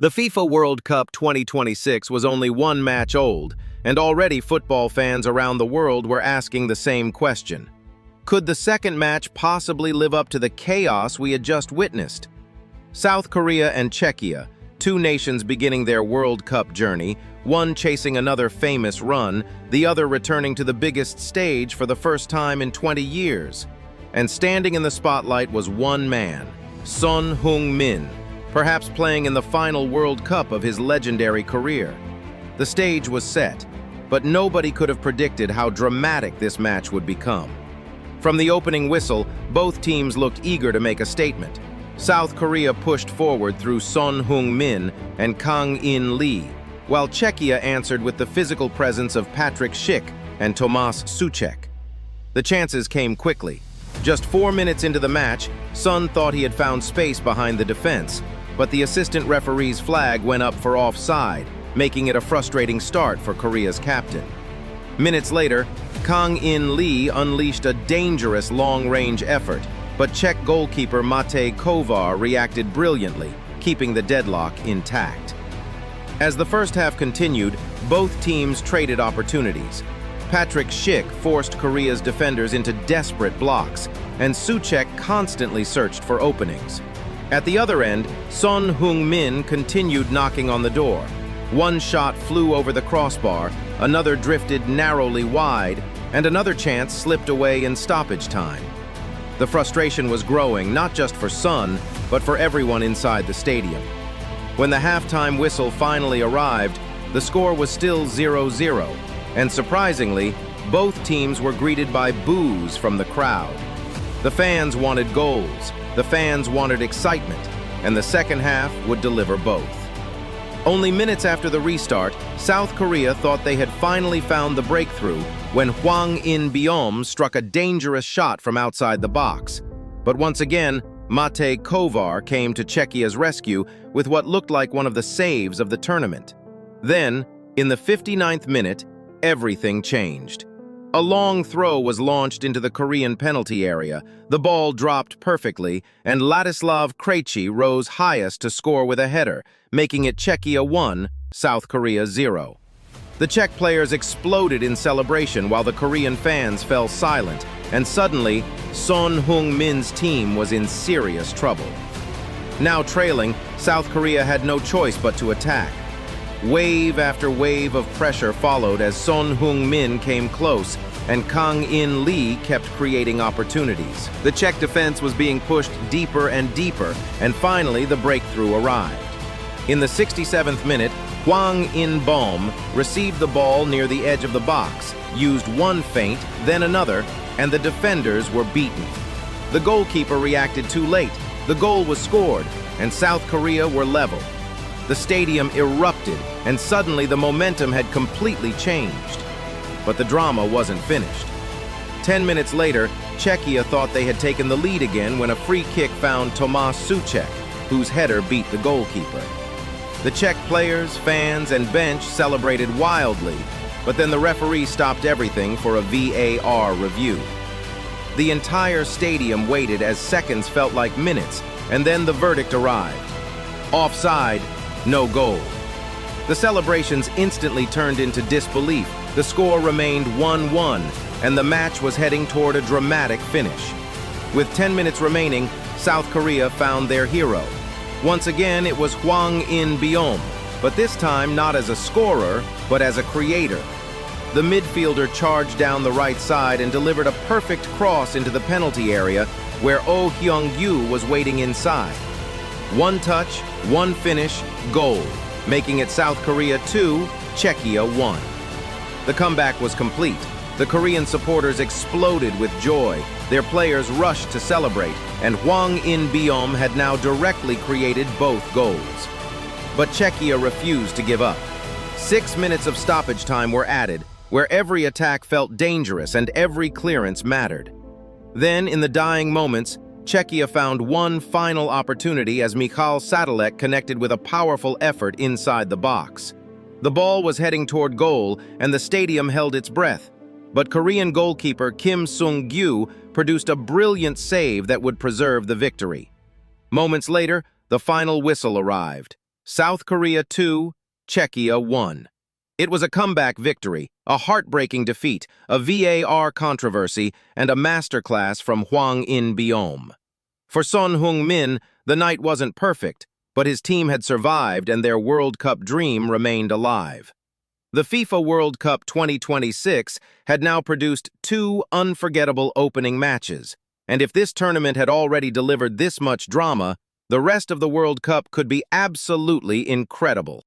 The FIFA World Cup 2026 was only one match old, and already football fans around the world were asking the same question. Could the second match possibly live up to the chaos we had just witnessed? South Korea and Czechia, two nations beginning their World Cup journey, one chasing another famous run, the other returning to the biggest stage for the first time in 20 years. And standing in the spotlight was one man, Son Heung-min, perhaps playing in the final World Cup of his legendary career. The stage was set, but nobody could have predicted how dramatic this match would become. From the opening whistle, both teams looked eager to make a statement. South Korea pushed forward through Son Heung-min and Hwang In-beom, while Czechia answered with the physical presence of Patryk Schick and Tomáš Souček. The chances came quickly. Just 4 minutes into the match, Son thought he had found space behind the defense, but the assistant referee's flag went up for offside, making it a frustrating start for Korea's captain. Minutes later, Hwang In-beom unleashed a dangerous long-range effort, but Czech goalkeeper Matej Kovar reacted brilliantly, keeping the deadlock intact. As the first half continued, both teams traded opportunities. Patryk Schick forced Korea's defenders into desperate blocks, and Souček constantly searched for openings. At the other end, Son Heung-min continued knocking on the door. One shot flew over the crossbar, another drifted narrowly wide, and another chance slipped away in stoppage time. The frustration was growing, not just for Son, but for everyone inside the stadium. When the halftime whistle finally arrived, the score was still 0-0, and surprisingly, both teams were greeted by boos from the crowd. The fans wanted goals, the fans wanted excitement, and the second half would deliver both. Only minutes after the restart, South Korea thought they had finally found the breakthrough when Hwang In-beom struck a dangerous shot from outside the box. But once again, Matej Kovar came to Czechia's rescue with what looked like one of the saves of the tournament. Then, in the 59th minute, everything changed. A long throw was launched into the Korean penalty area, the ball dropped perfectly, and Ladislav Krejci rose highest to score with a header, making it Czechia 1, South Korea 0. The Czech players exploded in celebration while the Korean fans fell silent, and suddenly, Son Heung-min's team was in serious trouble. Now trailing, South Korea had no choice but to attack. Wave after wave of pressure followed as Son Heung-min came close, and Hwang In-beom kept creating opportunities. The Czech defense was being pushed deeper and deeper, and finally the breakthrough arrived. In the 67th minute, Hwang In-beom received the ball near the edge of the box, used one feint, then another, and the defenders were beaten. The goalkeeper reacted too late, the goal was scored, and South Korea were level. The stadium erupted, and suddenly the momentum had completely changed. But the drama wasn't finished. 10 minutes later, Czechia thought they had taken the lead again when a free kick found Tomáš Souček, whose header beat the goalkeeper. The Czech players, fans, and bench celebrated wildly, but then the referee stopped everything for a VAR review. The entire stadium waited as seconds felt like minutes, and then the verdict arrived. Offside, no goal. The celebrations instantly turned into disbelief. The score remained 1-1, and the match was heading toward a dramatic finish. With 10 minutes remaining, South Korea found their hero. Once again, it was Hwang In-beom, but this time not as a scorer, but as a creator. The midfielder charged down the right side and delivered a perfect cross into the penalty area where Oh Hyeon-gyu was waiting inside. One touch, one finish, goal, making it South Korea 2, Czechia 1. The comeback was complete. The Korean supporters exploded with joy. Their players rushed to celebrate, and Hwang In-beom had now directly created both goals. But Czechia refused to give up. 6 minutes of stoppage time were added, where every attack felt dangerous and every clearance mattered. Then, in the dying moments, Czechia found one final opportunity as Michal Sadalek connected with a powerful effort inside the box. The ball was heading toward goal, and the stadium held its breath. But Korean goalkeeper Seung-gyu produced a brilliant save that would preserve the victory. Moments later, the final whistle arrived. South Korea 2, Czechia 1. It was a comeback victory, a heartbreaking defeat, a VAR controversy, and a masterclass from Hwang In-beom. For Son Heung-min, the night wasn't perfect, but his team had survived and their World Cup dream remained alive. The FIFA World Cup 2026 had now produced 2 unforgettable opening matches, and if this tournament had already delivered this much drama, the rest of the World Cup could be absolutely incredible.